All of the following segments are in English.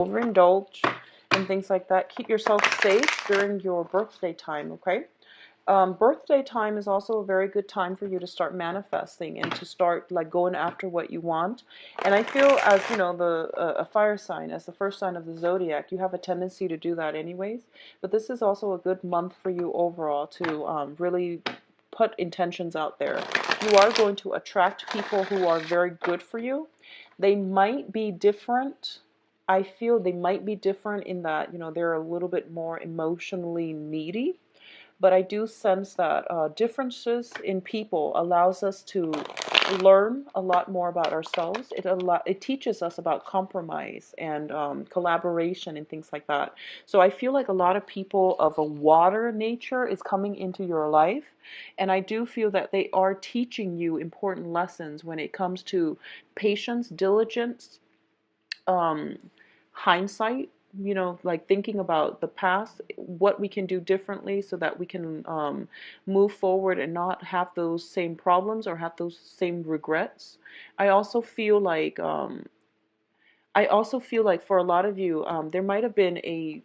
overindulge and things like that. Keep yourself safe during your birthday time, okay? Birthday time is also a very good time for you to start manifesting and to start like going after what you want. And I feel, as you know, a fire sign, as the first sign of the zodiac, you have a tendency to do that anyways. But this is also a good month for you overall to really put intentions out there. You are going to attract people who are very good for you. They might be different. I feel they might be different in that, you know, they're a little bit more emotionally needy, but I do sense that differences in people allows us to learn a lot more about ourselves. It teaches us about compromise and collaboration and things like that. So I feel like a lot of people of a water nature is coming into your life, and I do feel that they are teaching you important lessons when it comes to patience, diligence, um, hindsight, you know, like thinking about the past, what we can do differently so that we can move forward and not have those same problems or have those same regrets. I also feel like for a lot of you, there might have been a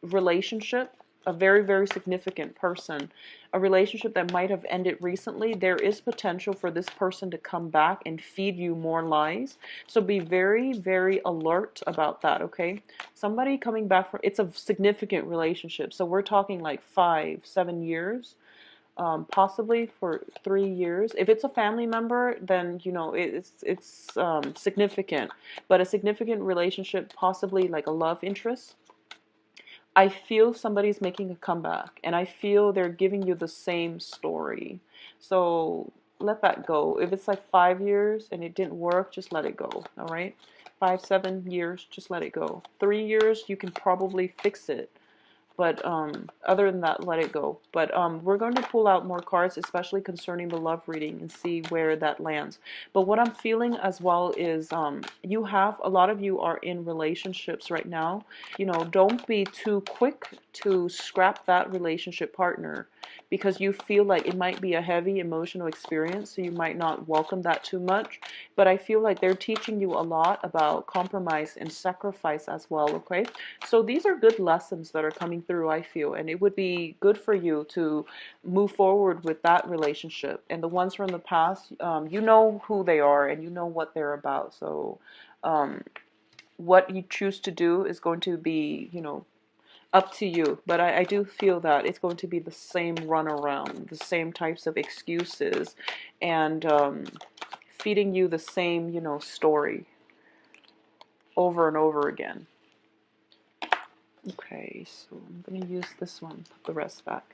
relationship, a very, very significant person, a relationship that might have ended recently. There is potential for this person to come back and feed you more lies. So be very, very alert about that, okay? Somebody coming back from, it's a significant relationship. So we're talking like 5, 7 years. Possibly for 3 years. If it's a family member, then you know it's significant. But a significant relationship, possibly like a love interest, I feel somebody's making a comeback, and I feel they're giving you the same story. So let that go. If it's like 5 years and it didn't work, just let it go. All right? 5, 7 years, just let it go. 3 years, you can probably fix it. But other than that, let it go. But we're going to pull out more cards, especially concerning the love reading, and see where that lands. But what I'm feeling as well is you have, a lot of you are in relationships right now. You know, don't be too quick to scrap that relationship partner because you feel like it might be a heavy emotional experience, so you might not welcome that too much. But I feel like they're teaching you a lot about compromise and sacrifice as well, okay? So these are good lessons that are coming through, I feel, and it would be good for you to move forward with that relationship. And the ones from the past, you know who they are and you know what they're about. So what you choose to do is going to be, you know, up to you. But I do feel that it's going to be the same runaround, the same types of excuses, and feeding you the same, you know, story over and over again. Okay, so I'm going to use this one, put the rest back.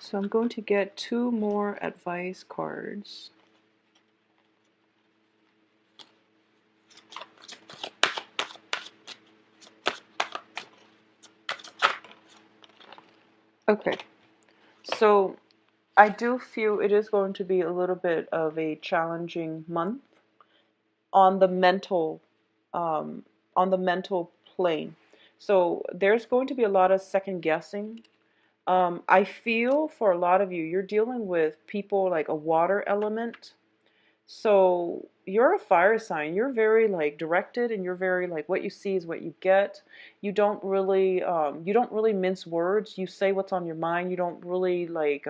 So I'm going to get 2 more advice cards. Okay, so I do feel it is going to be a little bit of a challenging month on the mental, um, on the mental plane. So there's going to be a lot of second guessing. I feel for a lot of you, you're dealing with people like a water element. So you're a fire sign. You're very like directed, and you're very like what you see is what you get. You don't really mince words. You say what's on your mind. You don't really like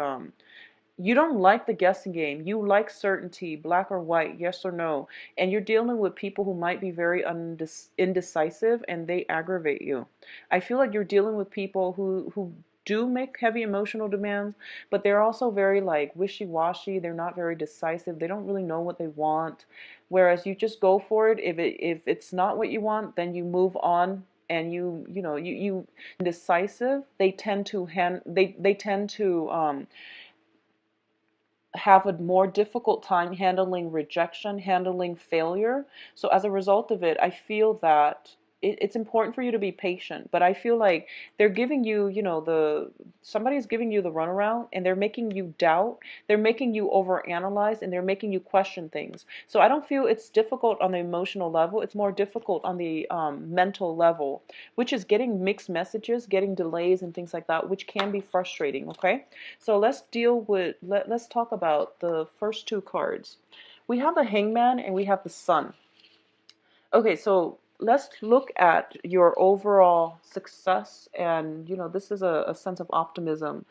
you don't like the guessing game. You like certainty, black or white, yes or no. And you're dealing with people who might be very indecisive, and they aggravate you. I feel like you're dealing with people who do make heavy emotional demands, but they're also very like wishy-washy. They're not very decisive. They don't really know what they want. Whereas you just go for it. If it's not what you want, then you move on, and you indecisive. They tend to have a more difficult time handling rejection, handling failure. So as a result of it, I feel that it's important for you to be patient. But I feel like they're giving you, somebody's giving you the runaround, and they're making you doubt. They're making you overanalyze, and they're making you question things. So I don't feel it's difficult on the emotional level. It's more difficult on the mental level, which is getting mixed messages, getting delays and things like that, which can be frustrating. Okay. So let's talk about the first two cards. We have the Hangman and we have the Sun. Okay, so let's look at your overall success, and this is a sense of optimism.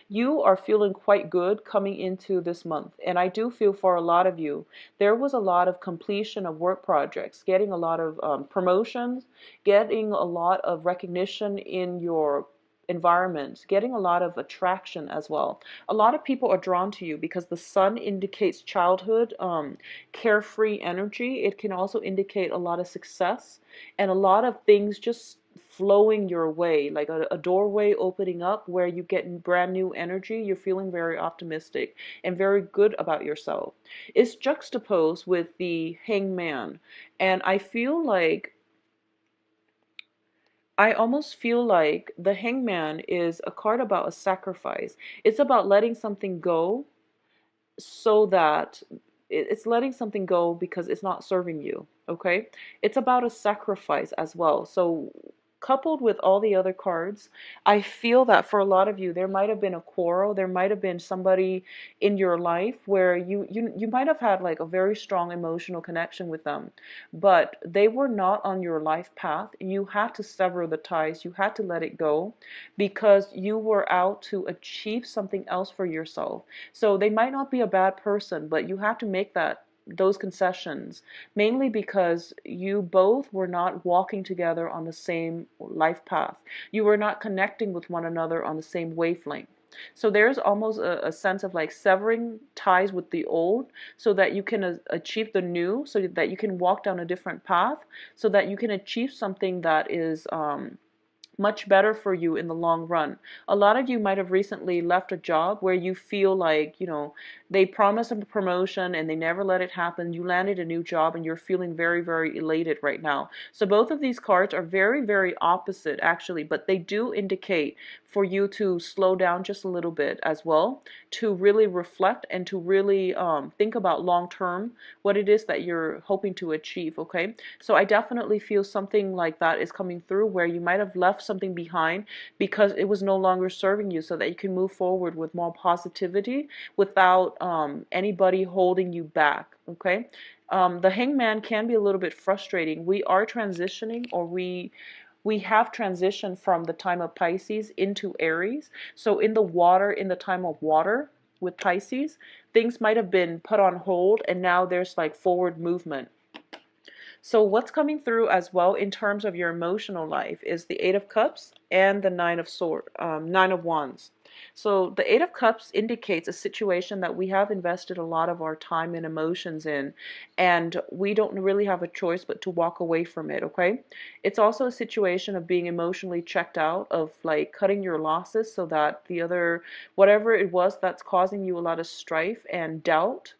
You are feeling quite good coming into this month, and I do feel for a lot of you there was a lot of completion of work projects, getting a lot of promotions, getting a lot of recognition in your environment, getting a lot of attraction as well. A lot of people are drawn to you because the Sun indicates childhood, carefree energy. It can also indicate a lot of success and a lot of things just flowing your way, like a doorway opening up where you get brand new energy. You're feeling very optimistic and very good about yourself. It's juxtaposed with the Hangman, and I almost feel like the Hangman is a card about a sacrifice. It's about letting something go, so that it's letting something go because it's not serving you. Okay, it's about a sacrifice as well. So coupled with all the other cards, I feel that for a lot of you there might have been a quarrel. There might have been somebody in your life where you might have had like a very strong emotional connection with them, but they were not on your life path. You had to sever the ties, you had to let it go, because you were out to achieve something else for yourself. So they might not be a bad person, but you have to make those concessions, mainly because you both were not walking together on the same life path. You were not connecting with one another on the same wavelength. So there's almost a sense of like severing ties with the old so that you can achieve the new, so that you can walk down a different path, so that you can achieve something that is much better for you in the long run. A lot of you might have recently left a job where you feel like, they promised a promotion and they never let it happen. You landed a new job and you're feeling very, very elated right now. So both of these cards are very, very opposite actually, but they do indicate for you to slow down just a little bit as well, to really reflect and to really think about long term what it is that you're hoping to achieve. Okay, so I definitely feel something like that is coming through, where you might have left something behind because it was no longer serving you, so that you can move forward with more positivity without anybody holding you back. Okay, the Hangman can be a little bit frustrating. We are transitioning, or we have transitioned from the time of Pisces into Aries. So in the time of water with Pisces, things might have been put on hold, and now there's like forward movement. So what's coming through as well in terms of your emotional life is the Eight of Cups and the Nine of Wands. So the Eight of Cups indicates a situation that we have invested a lot of our time and emotions in, and we don't really have a choice but to walk away from it. Okay, it's also a situation of being emotionally checked out, of like cutting your losses, so that the other, whatever it was that's causing you a lot of strife and doubt,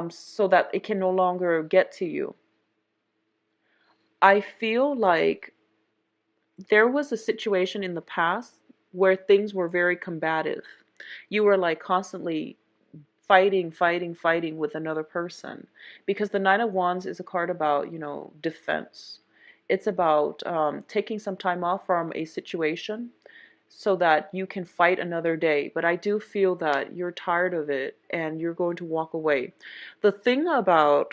so that it can no longer get to you. I feel like there was a situation in the past where things were very combative. You were like constantly fighting, fighting, fighting with another person, because the Nine of Wands is a card about, defense. It's about taking some time off from a situation so that you can fight another day. But I do feel that you're tired of it and you're going to walk away. The thing about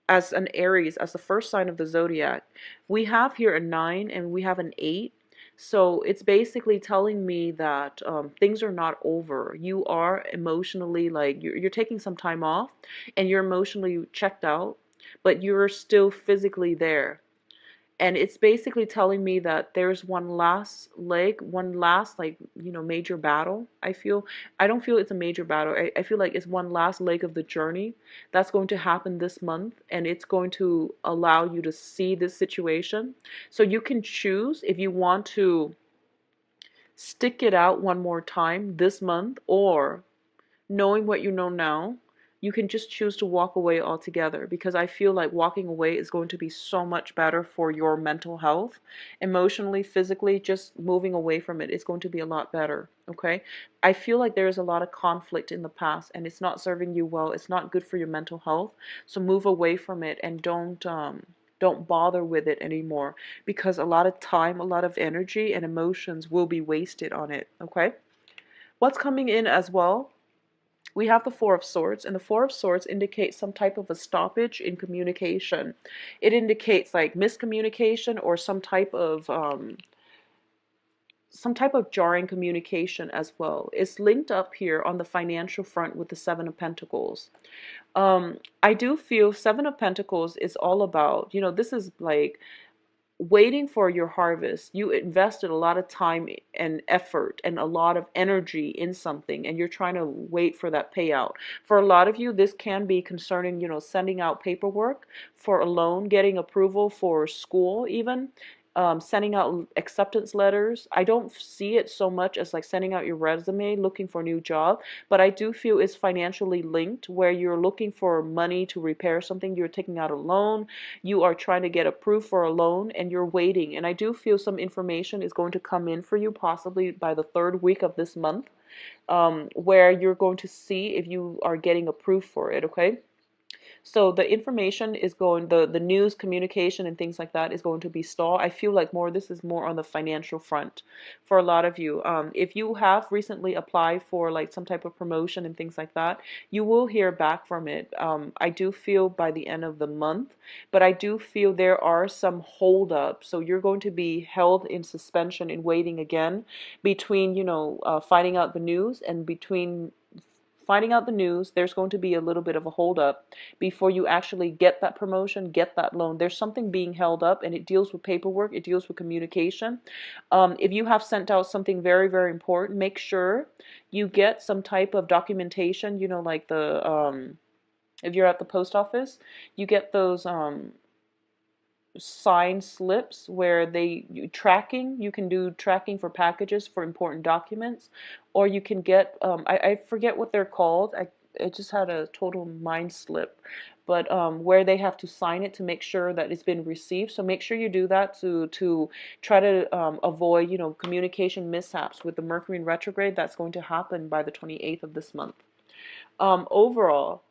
as an Aries, as the first sign of the zodiac, we have here a 9 and we have an 8. So it's basically telling me that things are not over. You are emotionally, like, you're taking some time off and you're emotionally checked out, but you're still physically there. And it's basically telling me that there's one last leg, one last, like, major battle. I don't feel it's a major battle. I feel like it's one last leg of the journey that's going to happen this month, and it's going to allow you to see this situation. So you can choose if you want to stick it out one more time this month, or knowing what you know now, you can just choose to walk away altogether, because I feel like walking away is going to be so much better for your mental health, emotionally, physically. Just moving away from it is going to be a lot better. Okay, I feel like there is a lot of conflict in the past and it's not serving you well. It's not good for your mental health. So move away from it and don't bother with it anymore, because a lot of time, a lot of energy and emotions will be wasted on it. Okay, what's coming in as well, we have the Four of Swords, and the Four of Swords indicates some type of a stoppage in communication. It indicates like miscommunication or some type of jarring communication as well. It's linked up here on the financial front with the Seven of Pentacles. I do feel Seven of Pentacles is all about, this is like waiting for your harvest. You invested a lot of time and effort and a lot of energy in something, and you're trying to wait for that payout. For a lot of you, this can be concerning, sending out paperwork for a loan, getting approval for school even. Sending out acceptance letters. I don't see it so much as like sending out your resume, looking for a new job, but I do feel it's financially linked, where you're looking for money to repair something. You're taking out a loan, you are trying to get approved for a loan, and you're waiting. And I do feel some information is going to come in for you possibly by the third week of this month, where you're going to see if you are getting approved for it. Okay, so the information is going, the news, communication, and things like that is going to be stalled. I feel like this is more on the financial front for a lot of you. If you have recently applied for like some type of promotion and things like that, you will hear back from it. I do feel by the end of the month, but I do feel there are some holdups. So you're going to be held in suspension in waiting again between, finding out the news, and between finding out the news, there's going to be a little bit of a holdup before you actually get that promotion, get that loan. There's something being held up, and it deals with paperwork, it deals with communication. If you have sent out something very, very important, make sure you get some type of documentation, like if you're at the post office, you get those sign slips where you can do tracking for packages for important documents, or you can get I forget what they're called. I just had a total mind slip, but where they have to sign it to make sure that it's been received. So make sure you do that to try to avoid communication mishaps with the Mercury in retrograde that's going to happen by the 28th of this month. Overall,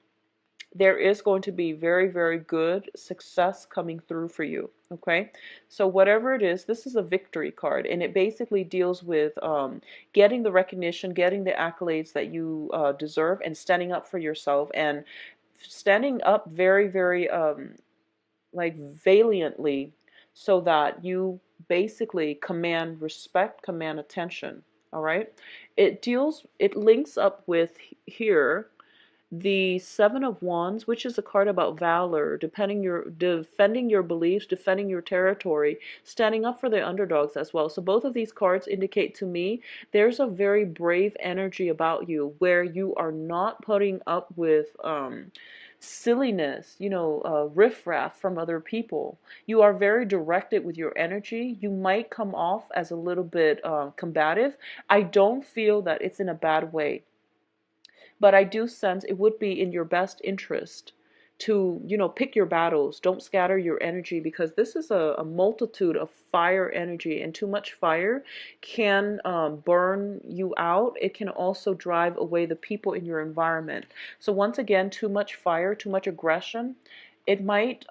there is going to be very, very good success coming through for you. Okay, so whatever it is, this is a victory card, and it basically deals with getting the recognition, getting the accolades that you deserve, and standing up for yourself, and standing up very, very like valiantly, so that you basically command respect, command attention. All right, it links up with here the Seven of Wands, which is a card about valor, defending your beliefs, defending your territory, standing up for the underdogs as well. So both of these cards indicate to me there's a very brave energy about you, where you are not putting up with silliness, riffraff from other people. You are very directed with your energy. You might come off as a little bit combative. I don't feel that it's in a bad way, but I do sense it would be in your best interest to, pick your battles. Don't scatter your energy, because this is a multitude of fire energy, and too much fire can burn you out. It can also drive away the people in your environment. So once again, too much fire, too much aggression, it might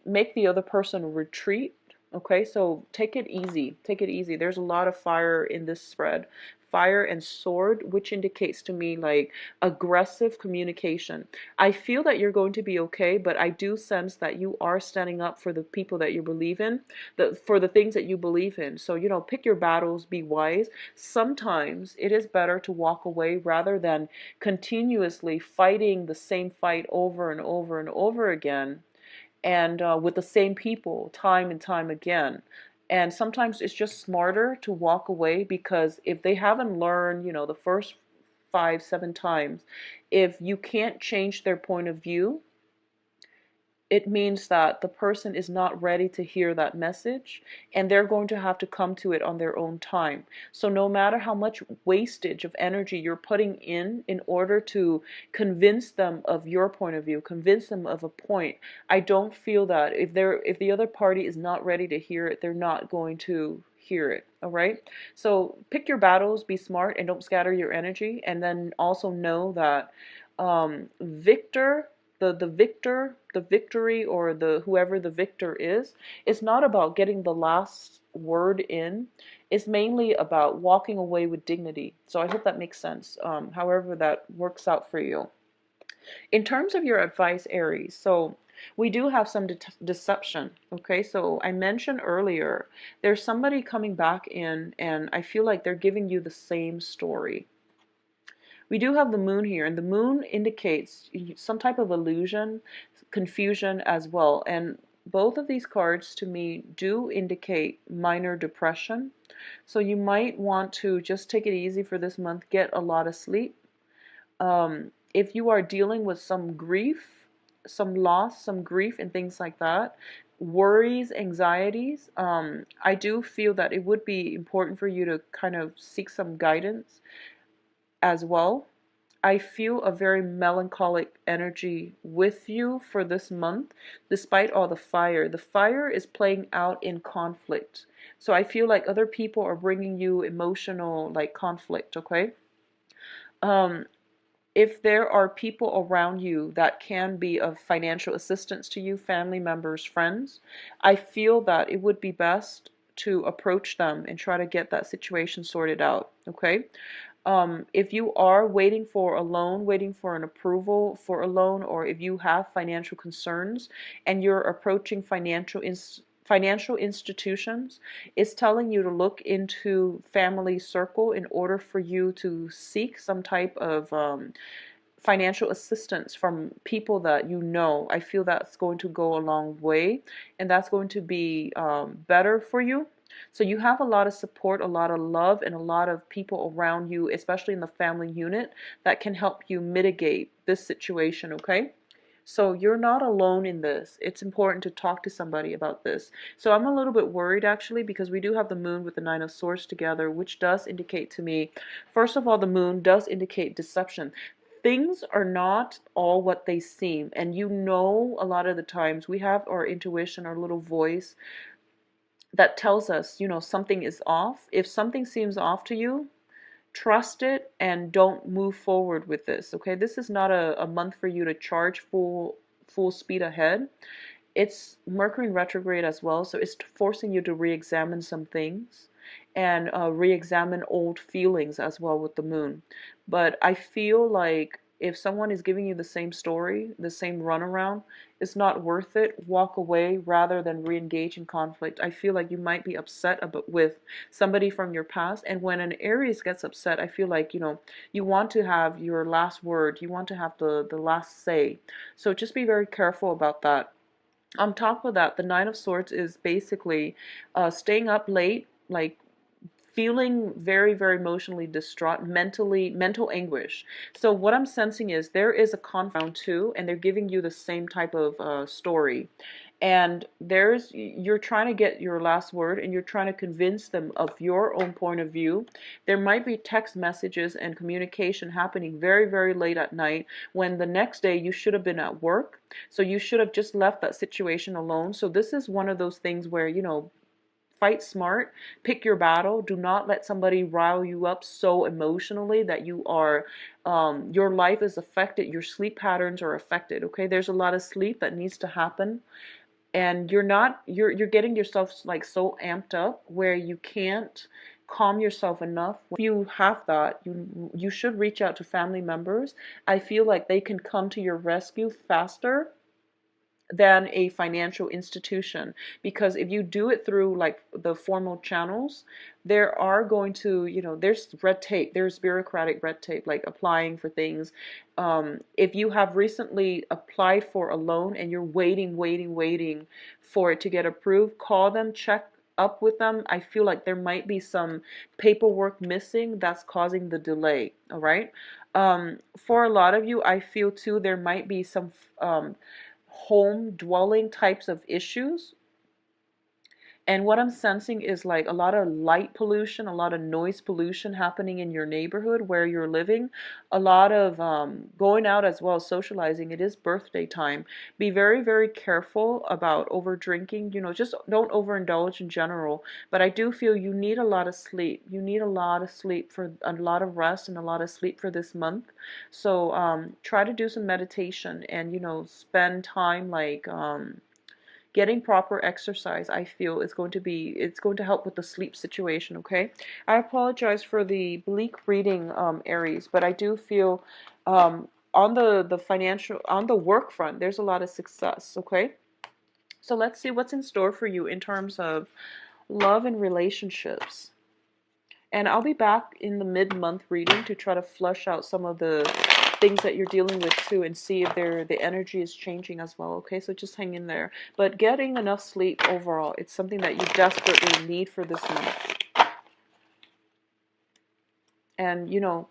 make the other person retreat. Okay, so take it easy. Take it easy. There's a lot of fire in this spread. Fire and sword, which indicates to me like aggressive communication. I feel that you're going to be okay, but I do sense that you are standing up for the people that you believe in, for the things that you believe in. So, pick your battles, be wise. Sometimes it is better to walk away rather than continuously fighting the same fight over and over and over again, and with the same people time and time again. And sometimes it's just smarter to walk away, because if they haven't learned, the first 5, 7 times, if you can't change their point of view, it means that the person is not ready to hear that message, and they're going to have to come to it on their own time. So no matter how much wastage of energy you're putting in order to convince them of your point of view, convince them of a point, I don't feel that if the other party is not ready to hear it, they're not going to hear it. All right, so pick your battles, be smart, and don't scatter your energy. And then also know that victor the victor, the victory, or the whoever the victor is, it's not about getting the last word in. It's mainly about walking away with dignity. So I hope that makes sense, however that works out for you. In terms of your advice, Aries, so we do have some deception. Okay, so I mentioned earlier there's somebody coming back in, and I feel like they're giving you the same story. We do have the moon here, and the moon indicates some type of illusion, confusion as well. And both of these cards to me do indicate minor depression. So you might want to just take it easy for this month, get a lot of sleep. If you are dealing with some grief, some loss, some grief, and things like that, worries, anxieties, I do feel that it would be important for you to kind of seek some guidance as well. I feel a very melancholic energy with you for this month, despite all the fire. The fire is playing out in conflict. So I feel like other people are bringing you emotional, like, conflict, okay? Um, if there are people around you that can be of financial assistance to you, family members, friends, I feel that it would be best to approach them and try to get that situation sorted out, okay? If you are waiting for a loan, waiting for an approval for a loan, or if you have financial concerns and you're approaching financial institutions, it's telling you to look into family circle in order for you to seek some type of financial assistance from people that you know. I feel that's going to go a long way, and that's going to be better for you. So you have a lot of support, a lot of love, and a lot of people around you, especially in the family unit, that can help you mitigate this situation, okay? So you're not alone in this. It's important to talk to somebody about this. So I'm a little bit worried, actually, because we do have the moon with the Nine of Swords together, which does indicate to me, first of all, the moon does indicate deception. Things are not all what they seem. And you know, a lot of the times we have our intuition, our little voice that tells us, you know, something is off. If something seems off to you, trust it and don't move forward with this. Okay, this is not a month for you to charge full speed ahead. It's Mercury in retrograde as well, so it's forcing you to re-examine some things and re-examine old feelings as well with the moon. But I feel like if someone is giving you the same story, the same runaround, it's not worth it. Walk away rather than re-engage in conflict. I feel like you might be upset about with somebody from your past, and when an Aries gets upset, I feel like, you know, you want to have your last word. You want to have the last say. So just be very careful about that. On top of that, the Nine of Swords is basically staying up late, like feeling very, very emotionally distraught, mental anguish. So what I'm sensing is there is a conflict too, and they're giving you the same type of story. And you're trying to get your last word, and you're trying to convince them of your own point of view. There might be text messages and communication happening very, very late at night when the next day you should have been at work. So you should have just left that situation alone. So this is one of those things where, you know, fight smart, pick your battle. Do not let somebody rile you up so emotionally that your life is affected, your sleep patterns are affected, okay? There's a lot of sleep that needs to happen, and you're getting yourself like so amped up where you can't calm yourself enough. If you have that, you should reach out to family members. I feel like they can come to your rescue faster than a financial institution, because if you do it through like the formal channels, there are going to, you know, there's red tape, there's bureaucratic red tape, like applying for things. If you have recently applied for a loan and you're waiting for it to get approved, call them, check up with them. I feel like there might be some paperwork missing that's causing the delay. All right. For a lot of you, I feel too there might be some home dwelling types of issues. And what I'm sensing is like a lot of light pollution, a lot of noise pollution happening in your neighborhood where you're living, a lot of going out as well, socializing. It is birthday time. Be very, very careful about over drinking. You know, just don't overindulge in general. But I do feel you need a lot of sleep. You need a lot of sleep for a lot of rest and a lot of sleep for this month. So try to do some meditation and, you know, spend time like getting proper exercise. I feel is going to be, it's going to help with the sleep situation. Okay, I apologize for the bleak reading, Aries, but I do feel on the financial, on the work front, there's a lot of success. Okay, so let's see what's in store for you in terms of love and relationships. And I'll be back in the mid-month reading to try to flush out some of the things that you're dealing with too and see if the energy is changing as well. Okay, so just hang in there. But getting enough sleep overall, it's something that you desperately need for this month. And, you know,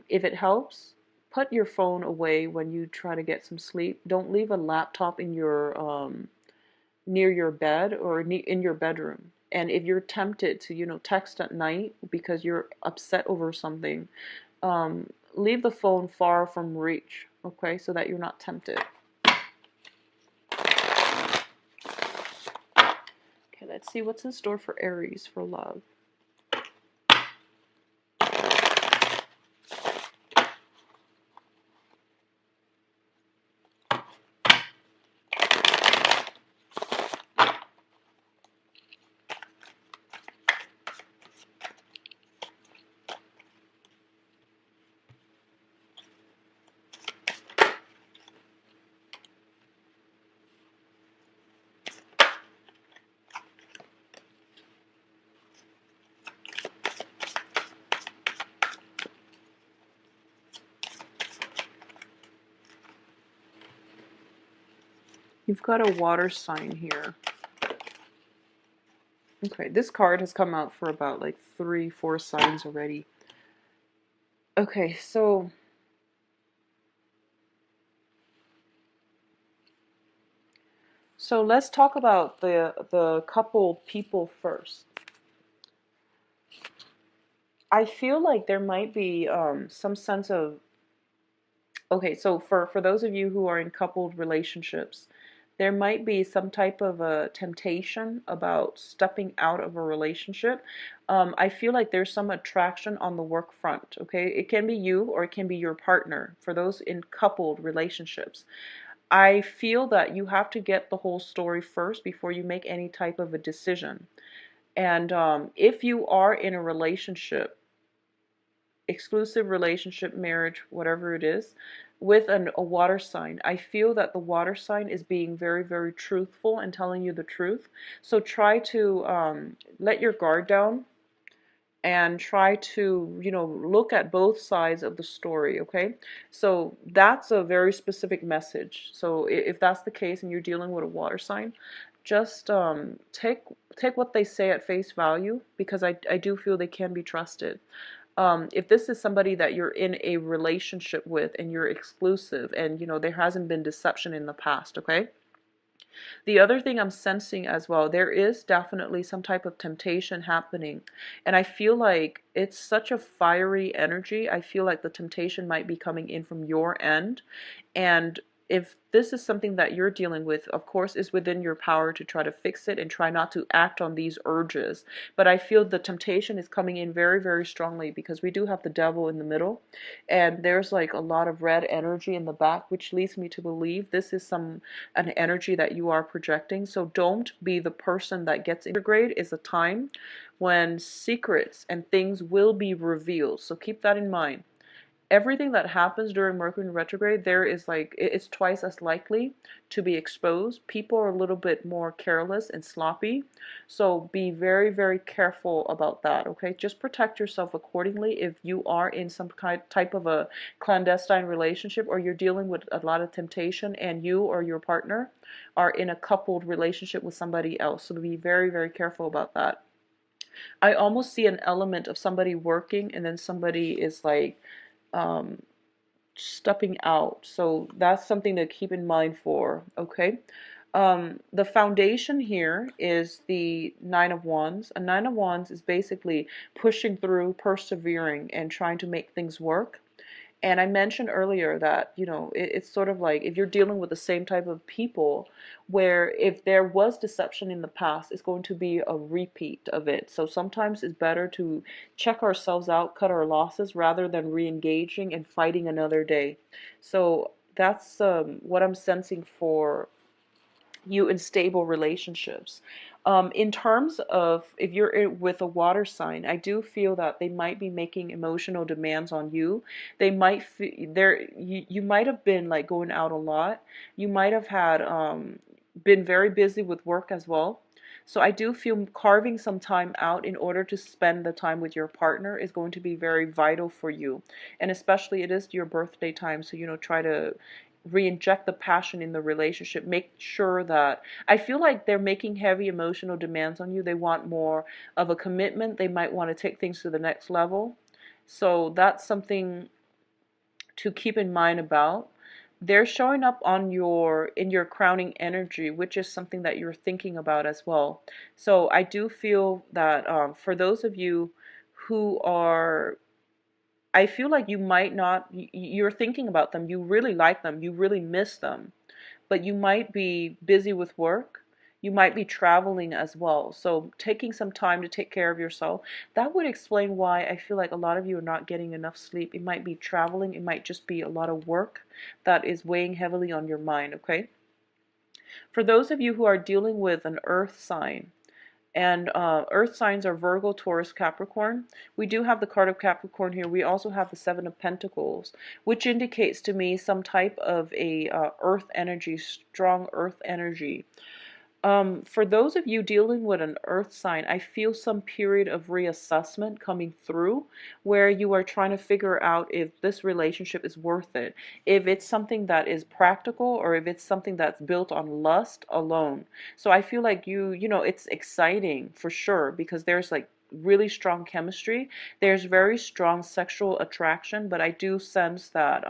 if it helps, put your phone away when you try to get some sleep. Don't leave a laptop in your near your bed or in your bedroom. And if you're tempted to, you know, text at night because you're upset over something, leave the phone far from reach, okay, so that you're not tempted. Okay, let's see what's in store for Aries for love. You've got a water sign here. Okay, this card has come out for about like 3-4 signs already. Okay, so let's talk about the couple people first. I feel like there might be some sense of, okay, so for those of you who are in coupled relationships, there might be some type of a temptation about stepping out of a relationship. I feel like there's some attraction on the work front, okay? It can be you or it can be your partner for those in coupled relationships. I feel that you have to get the whole story first before you make any type of a decision. And if you are in a relationship, exclusive relationship, marriage, whatever it is, with a water sign, I feel that the water sign is being very, very truthful and telling you the truth. So try to let your guard down and try to, you know, look at both sides of the story, okay? So that's a very specific message. So if that's the case and you're dealing with a water sign, just take what they say at face value, because I do feel they can be trusted. If this is somebody that you're in a relationship with and you're exclusive and, you know, there hasn't been deception in the past, okay? The other thing I'm sensing as well, there is definitely some type of temptation happening. And I feel like it's such a fiery energy. I feel like the temptation might be coming in from your end. And if this is something that you're dealing with, of course, it's within your power to try to fix it and try not to act on these urges. But I feel the temptation is coming in very, very strongly because we do have the devil in the middle. And there's like a lot of red energy in the back, which leads me to believe this is an energy that you are projecting. So don't be the person that gets retrograde. Is a time when secrets and things will be revealed. So keep that in mind. Everything that happens during Mercury retrograde, there is like, it's twice as likely to be exposed. People are a little bit more careless and sloppy. So be very, very careful about that, okay? Just protect yourself accordingly if you are in some type of a clandestine relationship or you're dealing with a lot of temptation and you or your partner are in a coupled relationship with somebody else. So be very, very careful about that. I almost see an element of somebody working and then somebody is like, stepping out. So that's something to keep in mind for, okay? The foundation here is the Nine of Wands. A Nine of Wands is basically pushing through, persevering, and trying to make things work. And I mentioned earlier that, it's sort of like if you're dealing with the same type of people, where if there was deception in the past, it's going to be a repeat of it. So sometimes it's better to check ourselves out, cut our losses, rather than re-engaging and fighting another day. So that's what I'm sensing for you in stable relationships. In terms of if you're with a water sign, I do feel that they might be making emotional demands on you. They might you might have been like going out a lot. You might have had been very busy with work as well. So I do feel carving some time out in order to spend the time with your partner is going to be very vital for you. And especially it is your birthday time, so try to re-inject the passion in the relationship. Make sure that, I feel like they're making heavy emotional demands on you. They want more of a commitment. They might want to take things to the next level. So that's something to keep in mind about. They're showing up on in your crowning energy, which is something that you're thinking about as well. So I do feel that for those of you who are, I feel like you might not, you're thinking about them, you really like them, you really miss them, but you might be busy with work. You might be traveling as well. So taking some time to take care of yourself, that would explain why I feel like a lot of you are not getting enough sleep. It might be traveling, it might just be a lot of work that is weighing heavily on your mind, okay? For those of you who are dealing with an earth sign, and earth signs are Virgo, Taurus, Capricorn. We do have the card of Capricorn here. We also have the Seven of Pentacles, which indicates to me some type of a earth energy, strong earth energy. For those of you dealing with an earth sign, I feel some period of reassessment coming through where you are trying to figure out if this relationship is worth it, if it's something that is practical or if it's something that's built on lust alone. So I feel like it's exciting for sure because there's like really strong chemistry. There's very strong sexual attraction, but I do sense that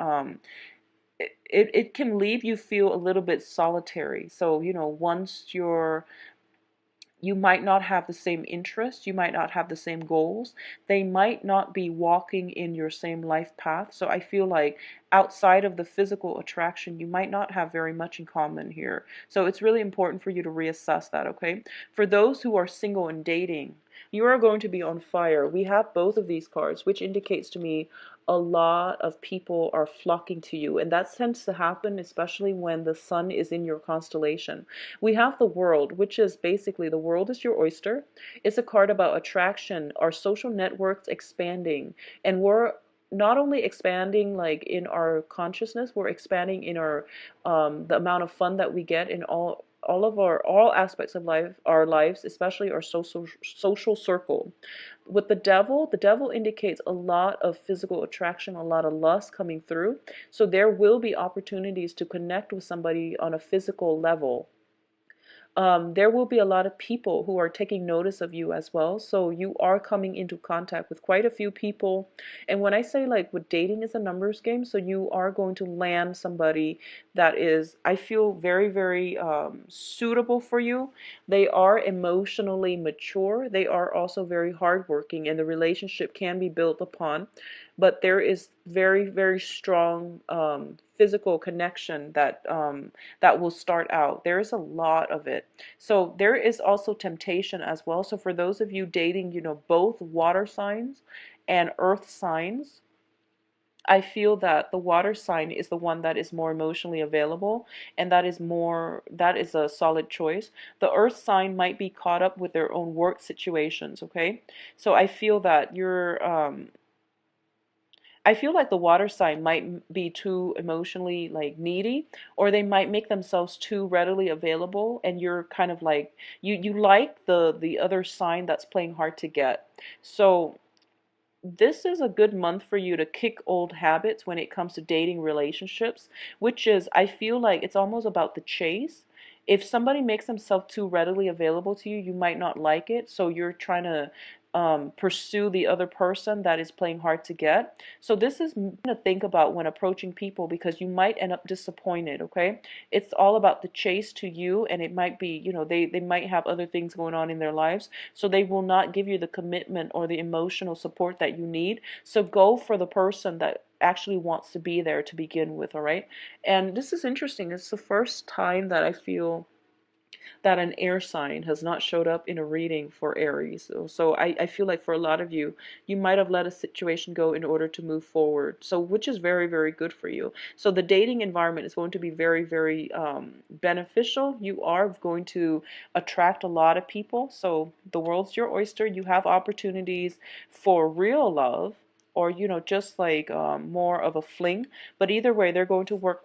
it can leave you feel a little bit solitary. So, once you might not have the same interests, you might not have the same goals, they might not be walking in your same life path. So I feel like outside of the physical attraction, you might not have very much in common here. So it's really important for you to reassess that, okay? For those who are single and dating, you are going to be on fire. We have both of these cards, which indicates to me a lot of people are flocking to you. And that tends to happen especially when the sun is in your constellation. We have the world, which is basically the world is your oyster. It's a card about attraction, our social networks expanding. And we're not only expanding like in our consciousness, we're expanding in our the amount of fun that we get in all aspects of life, our lives, especially our social circle. With the devil indicates a lot of physical attraction, a lot of lust coming through. So there will be opportunities to connect with somebody on a physical level. There will be a lot of people who are taking notice of you as well. So you are coming into contact with quite a few people. And when I say like with dating is a numbers game, so you are going to land somebody that is, I feel, very, very suitable for you. They are emotionally mature. They are also very hardworking, and the relationship can be built upon. But there is very, very strong physical connection that will start out. There is a lot of it. So there is also temptation as well. So for those of you dating, both water signs and earth signs, I feel that the water sign is the one that is more emotionally available, and that is a solid choice. The earth sign might be caught up with their own work situations, okay? So I feel like the water sign might be too emotionally like needy, or they might make themselves too readily available, and you're kind of like you like the other sign that's playing hard to get. So this is a good month for you to kick old habits when it comes to dating relationships, which is, I feel like it's almost about the chase. If somebody makes themselves too readily available to you, you might not like it. So you're trying to pursue the other person that is playing hard to get. So this is to think about when approaching people, because you might end up disappointed, okay? It's all about the chase to you, and it might be, they might have other things going on in their lives, so they will not give you the commitment or the emotional support that you need. So go for the person that actually wants to be there to begin with, all right? And this is interesting. It's the first time that I feel that an air sign has not showed up in a reading for Aries. So I feel like for a lot of you, you might have let a situation go in order to move forward. So which is very, very good for you. So the dating environment is going to be very, very beneficial. You are going to attract a lot of people. So the world's your oyster. You have opportunities for real love, or just like more of a fling. But either way, they're going to work well.